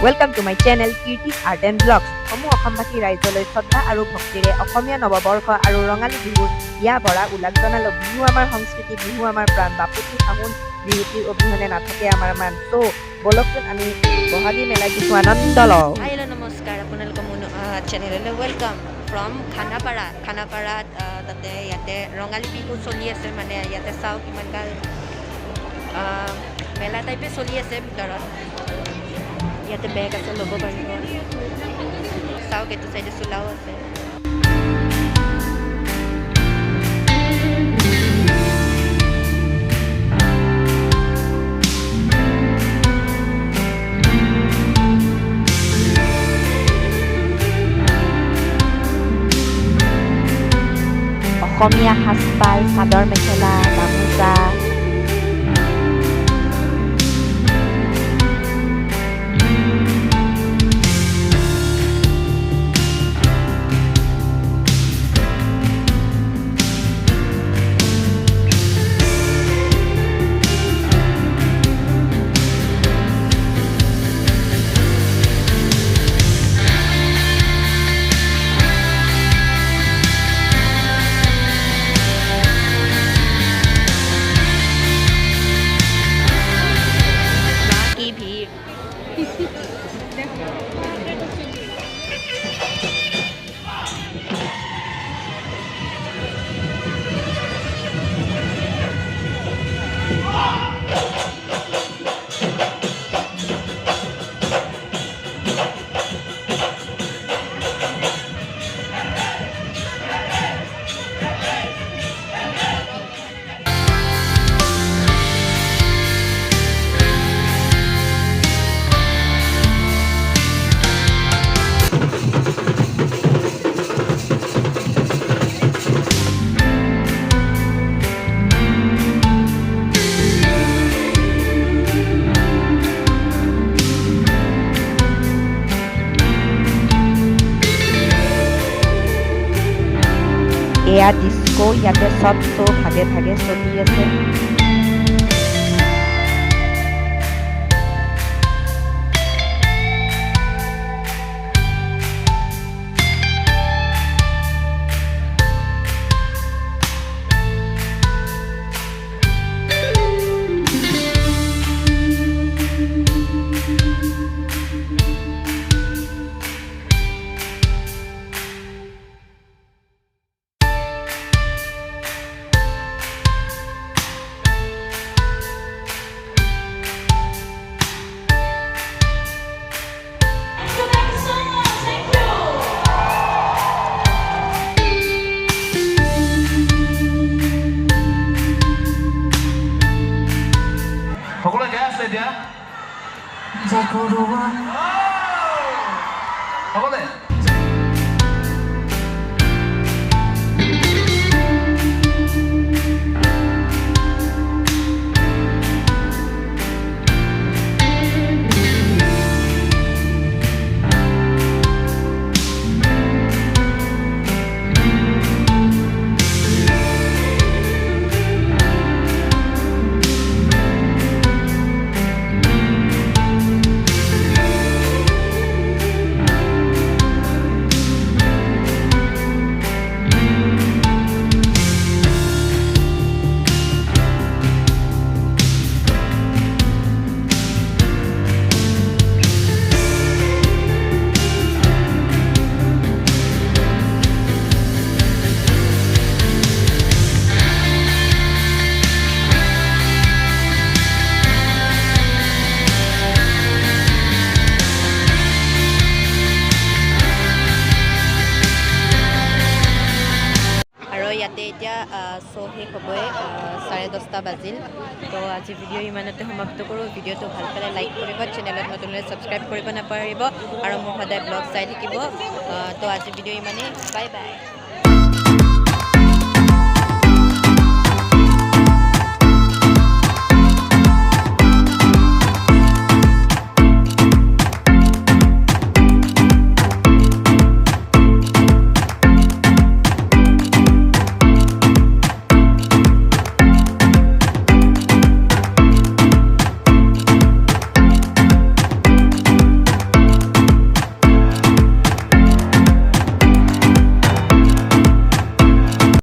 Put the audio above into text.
Welcome to my channel Kirti's Art and Vlogs. সমূহ অসমবাসী ৰাইজলৈ শ্ৰদ্ধা আৰু ভক্তিৰে অসমীয়া নৱবৰ্ষ আৰু ৰঙালী বিহুৰ ইয়া ভৰা উল্লাস জনালো। বিহু আমাৰ সংস্কৃতি, বিহু আমাৰ প্ৰাণ, বাপুতি সাহোন বিহুটিৰ অবিহনে নাথাকে আমাৰ মান। চ' বলকচোন আমি বহাগী মেলা কিছু আনন্দ লওঁ। হেল্ল' নমস্কাৰ, আপোনালোকৰ মোৰ চেনেললৈ ৱেলকাম ফ্ৰম খানাপাৰাত তাতে ইয়াতে ৰঙালী বিহু চলি আছে। মানে ইয়াতে চাওক কিমান গাল মেলা টাইপে চলি আছে ভিতৰত। ইয়াতে বেগ আছে, ল'ব পাৰিব। চাওক এইটো চাইডে চোলাও আছে। অসমীয়া সাজপাৰ, চাদৰ মেখেলা, গামোচা, এয়া ডিস্কো। ইয়াতে চব শ্ব' ভাগে ভাগে চলি আছে। সকলোৱে গাই আছে এতিয়া সকলোৱে ইয়াতে এতিয়া শ্ব' শেষ হ'বই, 10:30 বাজিল। তো আজি ভিডিঅ' ইমানতে সমাপ্ত কৰোঁ। ভিডিঅ'টো ভাল পালে লাইক কৰিব, চেনেলত নতুন হ'লে ছাবস্ক্ৰাইব কৰিব নাপাহৰিব আৰু মোক সদায় ব্লগ চাই থাকিব। তো আজি ভিডিঅ' ইমানেই। Bye bye.